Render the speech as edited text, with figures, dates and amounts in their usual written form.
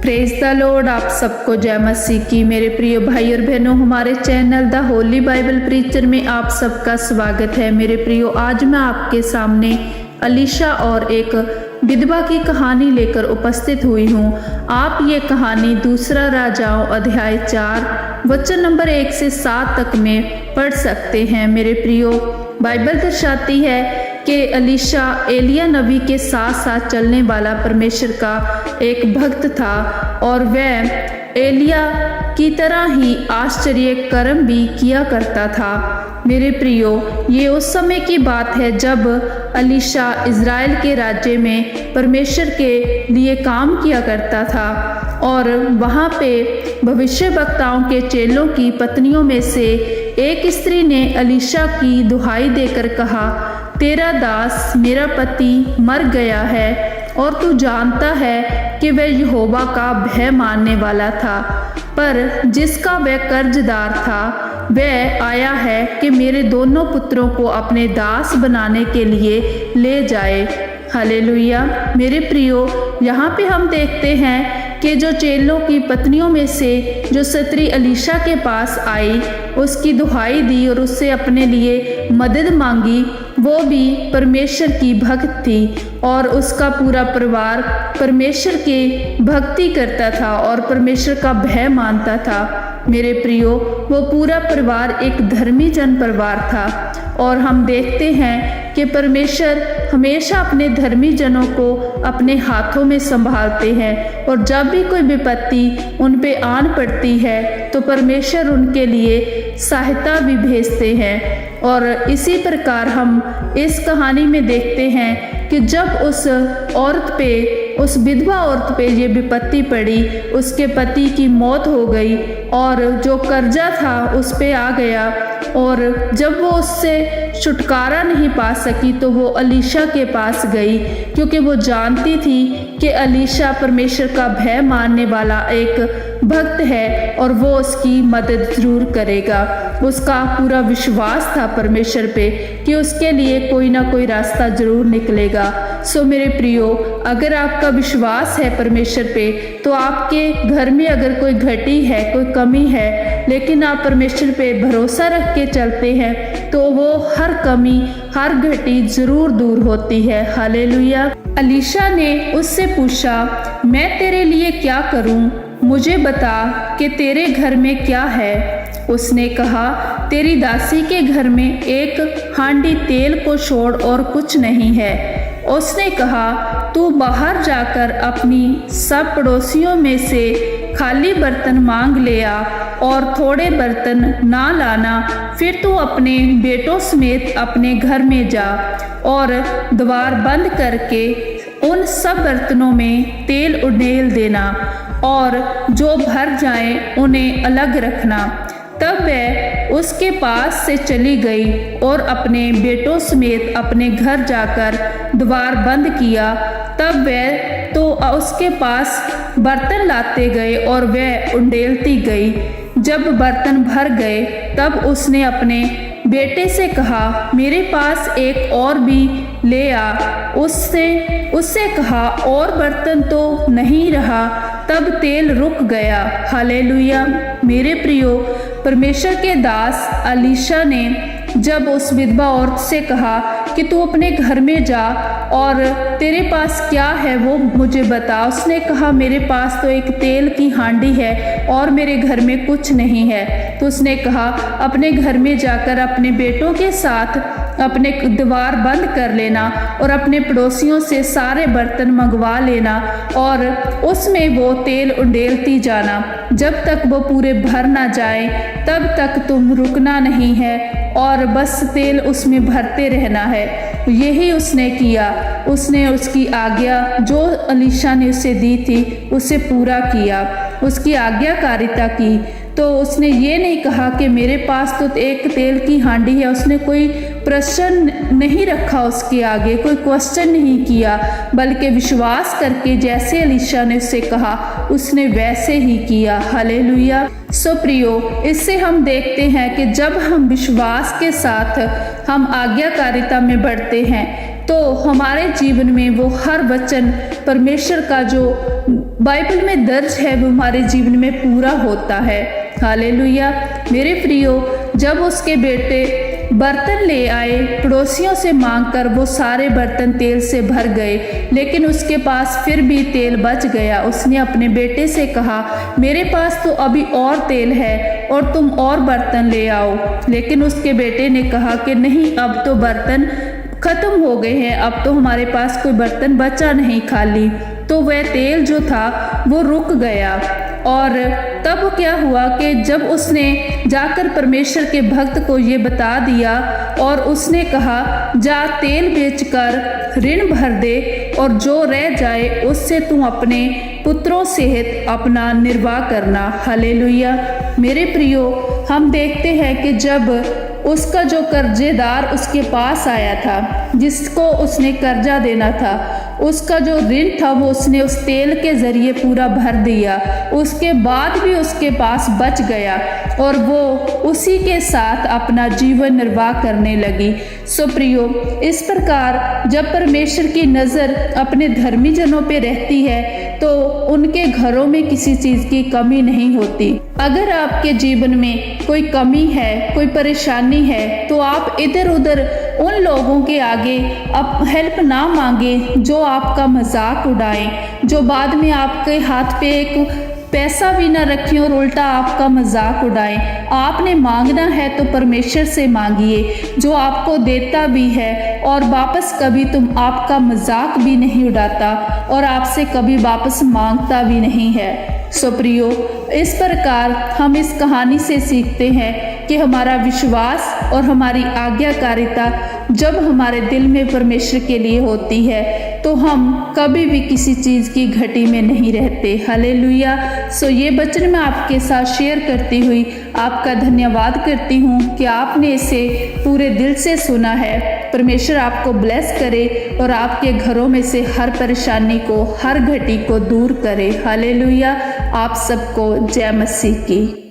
Praise the Lord. आप सबको जय मसीह की। मेरे प्रिय भाई और बहनों, हमारे channel the Holi Bible preacher में आप सबका स्वागत है। मेरे प्रियो, आज मैं आपके सामने अलीशा और एक विधवा की कहानी लेकर उपस्थित हुई हूँ। आप ये कहानी दूसरा राजाओं अध्याय 4 वचन नंबर 1 से 7 तक में पढ़ सकते हैं। मेरे प्रियो, बाइबल दर्शाती है कि अलीशा एलिया नबी के साथ साथ चलने वाला परमेश्वर का एक भक्त था और वह एलिया की तरह ही आश्चर्य कर्म भी किया करता था। मेरे प्रियो, ये उस समय की बात है जब अलीशा इज़राइल के राज्य में परमेश्वर के लिए काम किया करता था और वहाँ पे भविष्यवक्ताओं के चेलों की पत्नियों में से एक स्त्री ने अलीशा की दुहाई देकर कहा, तेरा दास मेरा पति मर गया है और तू जानता है कि वह यहोवा का भय मानने वाला था, पर जिसका वह कर्जदार था वह आया है कि मेरे दोनों पुत्रों को अपने दास बनाने के लिए ले जाए। हालेलुया। मेरे प्रियो, यहाँ पे हम देखते हैं कि जो चेलों की पत्नियों में से जो स्त्री अलीशा के पास आई, उसकी दुहाई दी और उससे अपने लिए मदद मांगी, वो भी परमेश्वर की भक्त थी और उसका पूरा परिवार परमेश्वर की भक्ति करता था और परमेश्वर का भय मानता था। मेरे प्रियो, वो पूरा परिवार एक धर्मी जन परिवार था और हम देखते हैं कि परमेश्वर हमेशा अपने धर्मी जनों को अपने हाथों में संभालते हैं और जब भी कोई विपत्ति उन पे आन पड़ती है तो परमेश्वर उनके लिए सहायता भी भेजते हैं। और इसी प्रकार हम इस कहानी में देखते हैं कि जब उस औरत पे, उस विधवा औरत पे ये विपत्ति पड़ी, उसके पति की मौत हो गई और जो कर्जा था उस पे आ गया और जब वो उससे छुटकारा नहीं पा सकी तो वो अलीशा के पास गई, क्योंकि वो जानती थी कि अलीशा परमेश्वर का भय मानने वाला एक भक्त है और वो उसकी मदद जरूर करेगा। उसका पूरा विश्वास था परमेश्वर पे कि उसके लिए कोई ना कोई रास्ता जरूर निकलेगा। सो मेरे प्रियो, अगर आपका विश्वास है परमेश्वर पे तो आपके घर में अगर कोई घटी है, कोई कमी है, लेकिन आप परमेश्वर पे भरोसा रख के चलते हैं तो वो हर कमी, हर घटी जरूर दूर होती है। हालेलुया। अलीशा ने उससे पूछा, मैं तेरे लिए क्या करूं? मुझे बता कि तेरे घर में क्या है। उसने कहा, तेरी दासी के घर में एक हांडी तेल को छोड़ और कुछ नहीं है। उसने कहा, तू बाहर जाकर अपनी सब पड़ोसियों में से खाली बर्तन मांग ले आ और थोड़े बर्तन ना लाना। फिर तू अपने बेटों समेत अपने घर में जा और द्वार बंद करके उन सब बर्तनों में तेल उंडेल देना और जो भर जाएं उन्हें अलग रखना। तब वह उसके पास से चली गई और अपने बेटों समेत अपने घर जाकर द्वार बंद किया। तब वह तो उसके पास बर्तन लाते गए और वह उंडेलती गई। जब बर्तन भर गए तब उसने अपने बेटे से कहा, मेरे पास एक और भी ले आ। उससे कहा, और बर्तन तो नहीं रहा। तब तेल रुक गया। हालेलुया। मेरे प्रियो, परमेश्वर के दास अलीशा ने जब उस विधवा औरत से कहा कि तू अपने घर में जा और तेरे पास क्या है वो मुझे बता, उसने कहा, मेरे पास तो एक तेल की हांडी है और मेरे घर में कुछ नहीं है। तो उसने कहा, अपने घर में जाकर अपने बेटों के साथ अपने द्वार बंद कर लेना और अपने पड़ोसियों से सारे बर्तन मंगवा लेना और उसमें वो तेल उंडेलती जाना। जब तक वो पूरे भर ना जाए तब तक तुम रुकना नहीं है और बस तेल उसमें भरते रहना है। यही उसने किया। उसने उसकी आज्ञा जो अलीशा ने उसे दी थी उसे पूरा किया, उसकी आज्ञाकारिता की। तो उसने ये नहीं कहा कि मेरे पास तो एक तेल की हांडी है। उसने कोई प्रश्न नहीं रखा उसके आगे, कोई क्वेश्चन नहीं किया, बल्कि विश्वास करके जैसे अलीशा ने उससे कहा उसने वैसे ही किया। हालेलुया। सो प्रियो, इससे हम देखते हैं कि जब हम विश्वास के साथ हम आज्ञाकारिता में बढ़ते हैं तो हमारे जीवन में वो हर वचन परमेश्वर का जो बाइबल में दर्ज है वो हमारे जीवन में पूरा होता है। हालेलुया। मेरे प्रियो, जब उसके बेटे बर्तन ले आए पड़ोसियों से मांगकर, वो सारे बर्तन तेल से भर गए, लेकिन उसके पास फिर भी तेल बच गया। उसने अपने बेटे से कहा, मेरे पास तो अभी और तेल है और तुम और बर्तन ले आओ। लेकिन उसके बेटे ने कहा कि नहीं, अब तो बर्तन खत्म हो गए हैं, अब तो हमारे पास कोई बर्तन बचा नहीं खाली। तो वह तेल जो था वो रुक गया। और तब क्या हुआ कि जब उसने जाकर परमेश्वर के भक्त को ये बता दिया और उसने कहा, जा तेल बेचकर ऋण भर दे और जो रह जाए उससे तू अपने पुत्रों सहित अपना निर्वाह करना। हालेलुया। मेरे प्रियो, हम देखते हैं कि जब उसका जो कर्जेदार उसके पास आया था, जिसको उसने कर्जा देना था, उसका जो ऋण था वो उसने उस तेल के जरिए पूरा भर दिया। उसके बाद भी उसके पास बच गया और वो उसी के साथ अपना जीवन निर्वाह करने लगी। सो प्रियो, इस प्रकार जब परमेश्वर की नज़र अपने धर्मी जनों पे रहती है तो उनके घरों में किसी चीज़ की कमी नहीं होती। अगर आपके जीवन में कोई कमी है, कोई परेशानी है, तो आप इधर उधर उन लोगों के आगे अब हेल्प ना मांगे जो आपका मजाक उड़ाएं, जो बाद में आपके हाथ पे एक पैसा भी ना रखें और उल्टा आपका मजाक उड़ाएं। आपने मांगना है तो परमेश्वर से मांगिए, जो आपको देता भी है और वापस कभी आपका मजाक भी नहीं उड़ाता और आपसे कभी वापस मांगता भी नहीं है। सो प्रियो, इस प्रकार हम इस कहानी से सीखते हैं कि हमारा विश्वास और हमारी आज्ञाकारिता जब हमारे दिल में परमेश्वर के लिए होती है तो हम कभी भी किसी चीज़ की घटी में नहीं रहते। हालेलुया। सो ये वचन मैं आपके साथ शेयर करती हुई आपका धन्यवाद करती हूँ कि आपने इसे पूरे दिल से सुना है। परमेश्वर आपको ब्लेस करे और आपके घरों में से हर परेशानी को, हर घटी को दूर करे। हालेलुया। आप सबको जय मसीह की।